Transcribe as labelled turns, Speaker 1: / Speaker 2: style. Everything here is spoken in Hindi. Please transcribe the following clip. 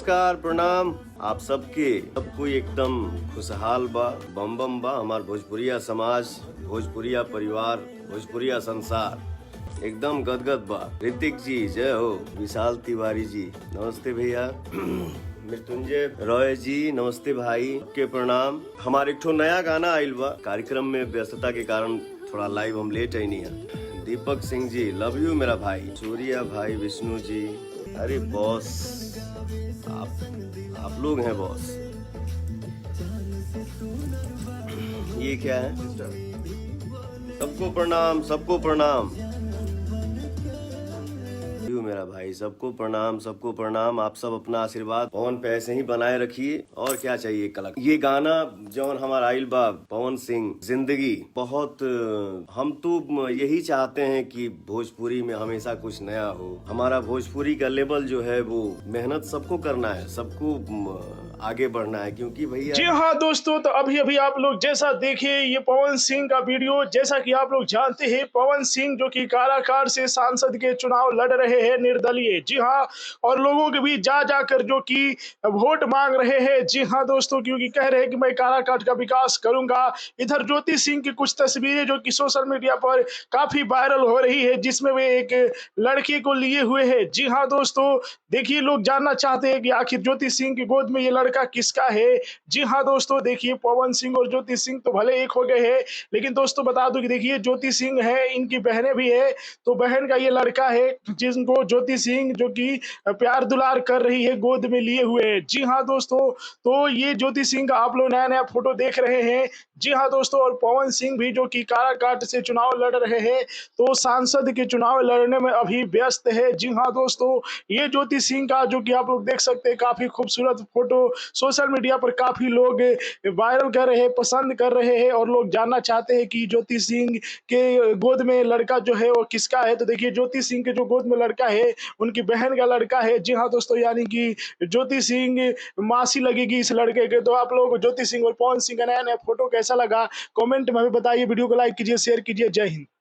Speaker 1: नमस्कार प्रणाम आप सबके। सब कोई एकदम खुशहाल बा, बम बम बा। हमार भोजपुरिया समाज, भोजपुरिया परिवार, भोजपुरिया संसार एकदम गदगद बा। ऋतिक जी जय हो, विशाल तिवारी जी नमस्ते भैया, मृत्युंजय रॉय जी नमस्ते भाई के प्रणाम। हमारे एक ठो नया गाना आइल बा, कार्यक्रम में व्यस्तता के कारण थोड़ा लाइव हम लेट आईनी है। दीपक सिंह जी लव यू मेरा भाई। सूर्या भाई, विष्णु जी, अरे बॉस आप लोग हैं बॉस। ये क्या है? सबको प्रणाम, सबको प्रणाम। यू मेरा भाई, सबको प्रणाम, सबको प्रणाम। आप सब अपना आशीर्वाद पवन पे ऐसे ही बनाए रखिए। और क्या चाहिए कलक। ये गाना जौन हमारा आइल बा, पवन सिंह जिंदगी, बहुत हम तो यही चाहते हैं कि भोजपुरी में हमेशा कुछ नया हो। हमारा भोजपुरी का लेवल जो है वो मेहनत सबको करना है, सबको आगे बढ़ना है, क्योंकि भैया
Speaker 2: जी हाँ दोस्तों, तो अभी अभी आप लोग जैसा देखे ये पवन सिंह का वीडियो, जैसा कि आप लोग जानते हैं पवन सिंह जो कि काराकाट से सांसद के चुनाव लड़ रहे हैं निर्दलीय। जी हाँ, और लोगों के बीच जा जाकर जो कि वोट मांग रहे हैं। जी हाँ दोस्तों, क्योंकि कह रहे हैं कि मैं काराकाट का विकास करूंगा। इधर ज्योति सिंह की कुछ तस्वीरें जो कि सोशल मीडिया पर काफी वायरल हो रही है, जिसमें वे एक लड़के को लिए हुए हैं। जी हाँ दोस्तों, देखिए लोग जानना चाहते हैं कि आखिर ज्योति सिंह की गोद में ये लड़का किसका है। जी हाँ दोस्तों, देखिए पवन सिंह और ज्योति सिंह तो भले एक हो गए हैं, लेकिन दोस्तों बता दूं कि देखिए ज्योति सिंह है, इनकी बहनें भी है। तो बहन का ये लड़का है जिनको ज्योति सिंह जो कि प्यार दुलार कर रही है, गोद में लिए हुए है। जी हाँ दोस्तों, तो ये ज्योति सिंह का आप लोग नया नया फोटो देख रहे हैं। जी हाँ दोस्तों, और पवन सिंह भी जो कि काराकाट से चुनाव लड़ रहे हैं, तो सांसद के चुनाव लड़ने में अभी व्यस्त है। जी हाँ दोस्तों, ये ज्योति सिंह का जो कि आप लोग देख सकते हैं काफी खूबसूरत फोटो सोशल मीडिया पर काफी लोग वायरल कर रहे हैं, पसंद कर रहे हैं, और लोग जानना चाहते हैं कि ज्योति सिंह के गोद में लड़का जो है वो किसका है। तो देखिए ज्योति सिंह के जो गोद में लड़का है उनकी बहन का लड़का है। जी हाँ दोस्तों, यानी कि ज्योति सिंह मासी लगेगी इस लड़के के। तो आप लोग ज्योति सिंह और पवन सिंह का नया नया फोटो कैसा लगा कमेंट में हमें बताइए। वीडियो को लाइक कीजिए, शेयर कीजिए। जय हिंद।